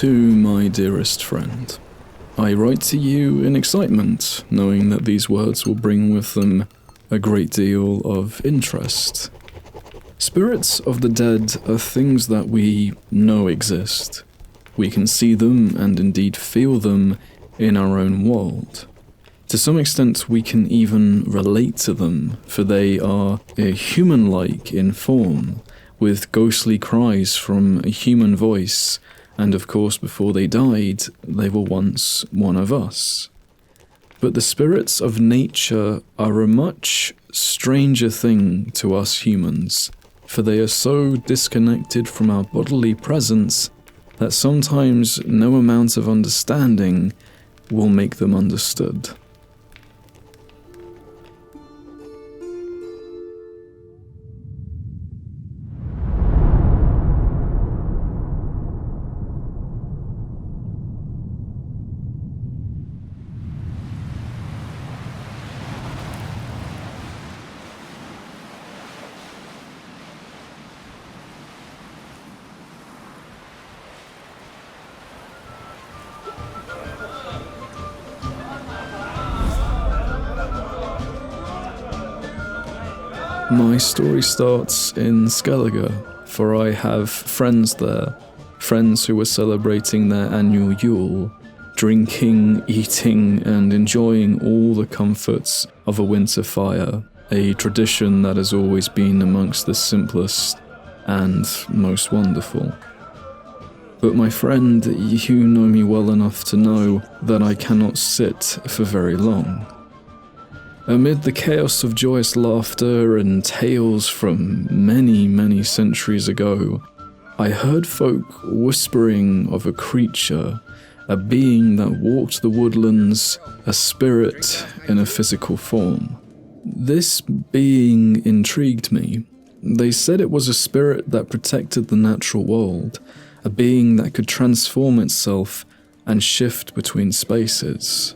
To my dearest friend, I write to you in excitement, knowing that these words will bring with them a great deal of interest. Spirits of the dead are things that we know exist. We can see them and indeed feel them in our own world. To some extent, we can even relate to them, for they are human-like in form, with ghostly cries from a human voice, and of course, before they died, they were once one of us. But the spirits of nature are a much stranger thing to us humans, for they are so disconnected from our bodily presence that sometimes no amount of understanding will make them understood. My story starts in Skellige, for I have friends there, friends who were celebrating their annual Yule, drinking, eating, and enjoying all the comforts of a winter fire, a tradition that has always been amongst the simplest and most wonderful. But my friend, you know me well enough to know that I cannot sit for very long. Amid the chaos of joyous laughter and tales from many, many centuries ago, I heard folk whispering of a creature, a being that walked the woodlands, a spirit in a physical form. This being intrigued me. They said it was a spirit that protected the natural world, a being that could transform itself and shift between spaces.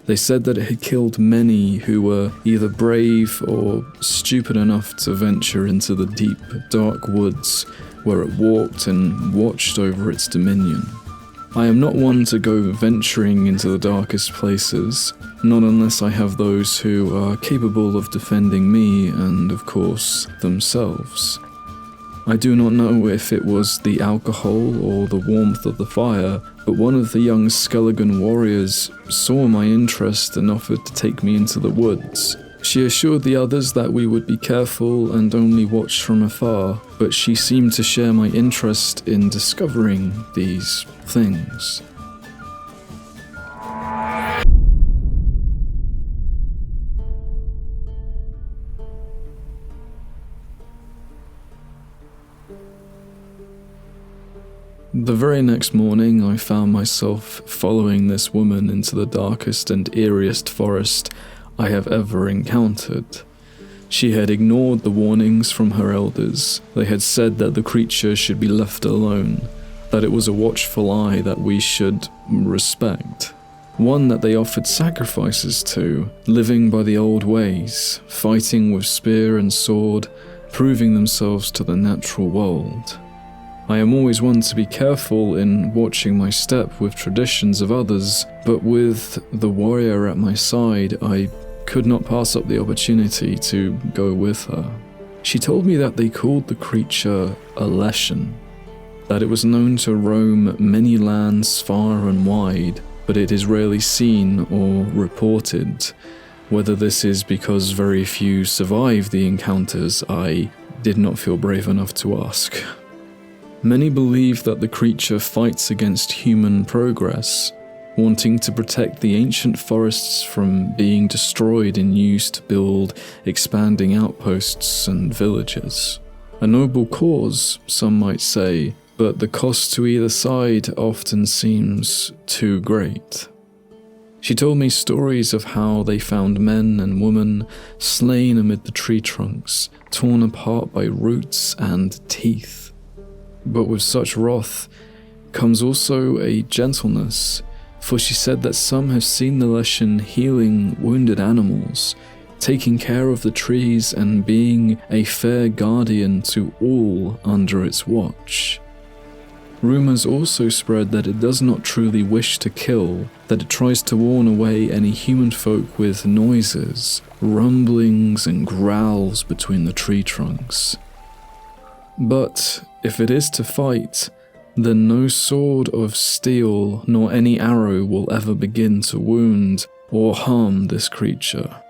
They said that it had killed many who were either brave or stupid enough to venture into the deep, dark woods where it walked and watched over its dominion. I am not one to go venturing into the darkest places, not unless I have those who are capable of defending me and, of course, themselves. I do not know if it was the alcohol or the warmth of the fire, but one of the young Skellige warriors saw my interest and offered to take me into the woods. She assured the others that we would be careful and only watch from afar, but she seemed to share my interest in discovering these things. The very next morning, I found myself following this woman into the darkest and eeriest forest I have ever encountered. She had ignored the warnings from her elders. They had said that the creature should be left alone, that it was a watchful eye that we should respect. One that they offered sacrifices to, living by the old ways, fighting with spear and sword, proving themselves to the natural world. I am always one to be careful in watching my step with traditions of others, but with the warrior at my side, I could not pass up the opportunity to go with her. She told me that they called the creature a Leshen, that it was known to roam many lands far and wide, but it is rarely seen or reported. Whether this is because very few survive the encounters, I did not feel brave enough to ask. Many believe that the creature fights against human progress, wanting to protect the ancient forests from being destroyed and used to build expanding outposts and villages. A noble cause, some might say, but the cost to either side often seems too great. She told me stories of how they found men and women slain amid the tree trunks, torn apart by roots and teeth. But with such wrath comes also a gentleness, for she said that some have seen the Leshen healing wounded animals, taking care of the trees and being a fair guardian to all under its watch. Rumours also spread that it does not truly wish to kill, that it tries to warn away any human folk with noises, rumblings and growls between the tree trunks. But if it is to fight, then no sword of steel nor any arrow will ever begin to wound or harm this creature.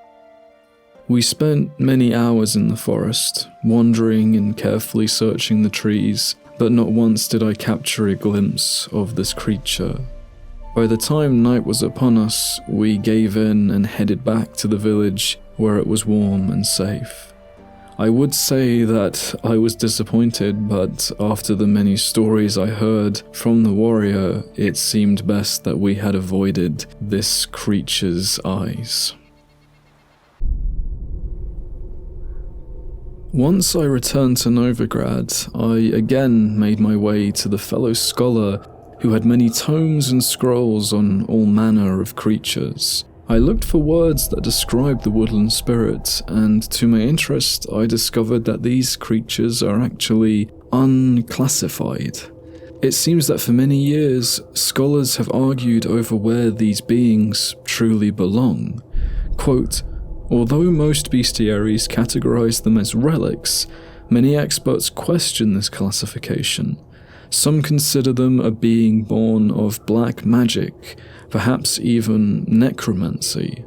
We spent many hours in the forest, wandering and carefully searching the trees, but not once did I capture a glimpse of this creature. By the time night was upon us, we gave in and headed back to the village where it was warm and safe. I would say that I was disappointed, but after the many stories I heard from the warrior, it seemed best that we had avoided this creature's eyes. Once I returned to Novigrad, I again made my way to the fellow scholar who had many tomes and scrolls on all manner of creatures. I looked for words that described the woodland spirit, and to my interest, I discovered that these creatures are actually unclassified. It seems that for many years, scholars have argued over where these beings truly belong. Quote, although most bestiaries categorize them as relics, many experts question this classification. Some consider them a being born of black magic, perhaps even necromancy.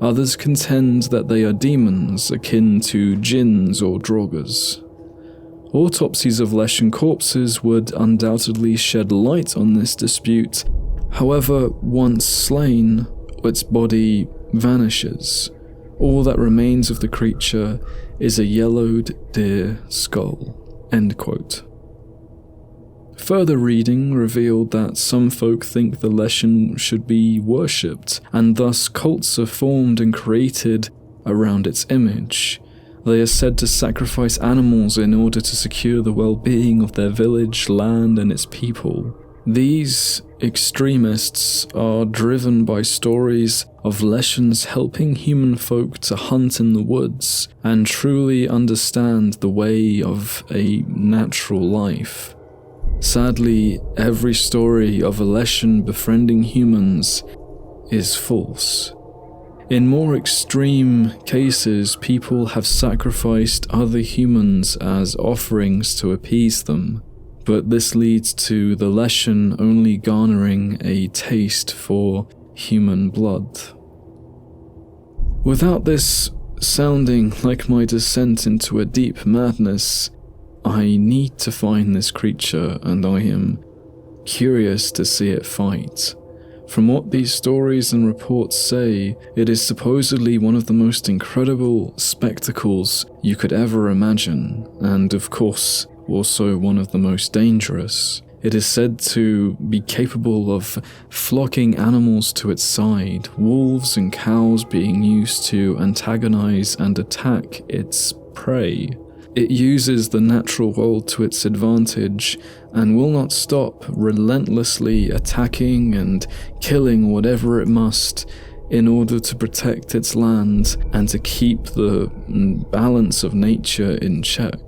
Others contend that they are demons akin to jinns or draugrs. Autopsies of Leshen corpses would undoubtedly shed light on this dispute. However, once slain, its body vanishes. All that remains of the creature is a yellowed deer skull. End quote. Further reading revealed that some folk think the Leshen should be worshipped, and thus cults are formed and created around its image. They are said to sacrifice animals in order to secure the well-being of their village, land, and its people. These extremists are driven by stories of Leshens helping human folk to hunt in the woods and truly understand the way of a natural life. Sadly, every story of a Leshen befriending humans is false. In more extreme cases, people have sacrificed other humans as offerings to appease them, but this leads to the Leshen only garnering a taste for human blood. Without this sounding like my descent into a deep madness, I need to find this creature, and I am curious to see it fight. From what these stories and reports say, it is supposedly one of the most incredible spectacles you could ever imagine, and of course, also one of the most dangerous. It is said to be capable of flocking animals to its side, wolves and cows being used to antagonize and attack its prey. It uses the natural world to its advantage and will not stop relentlessly attacking and killing whatever it must in order to protect its land and to keep the balance of nature in check.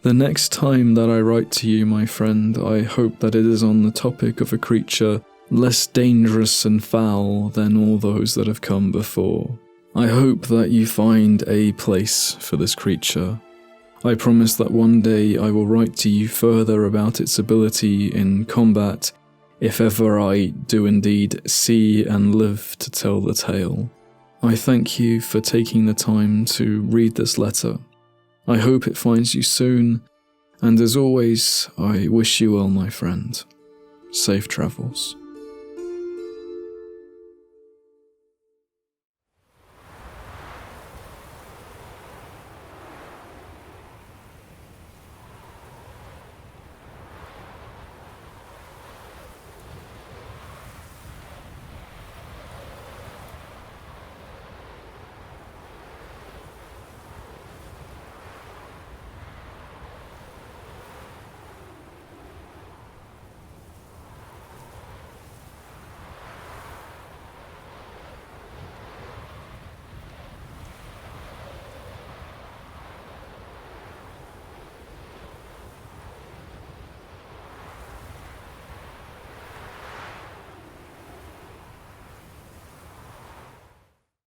The next time that I write to you, my friend, I hope that it is on the topic of a creature less dangerous and foul than all those that have come before. I hope that you find a place for this creature. I promise that one day I will write to you further about its ability in combat, if ever I do indeed see and live to tell the tale. I thank you for taking the time to read this letter. I hope it finds you soon, and as always, I wish you well, my friend. Safe travels.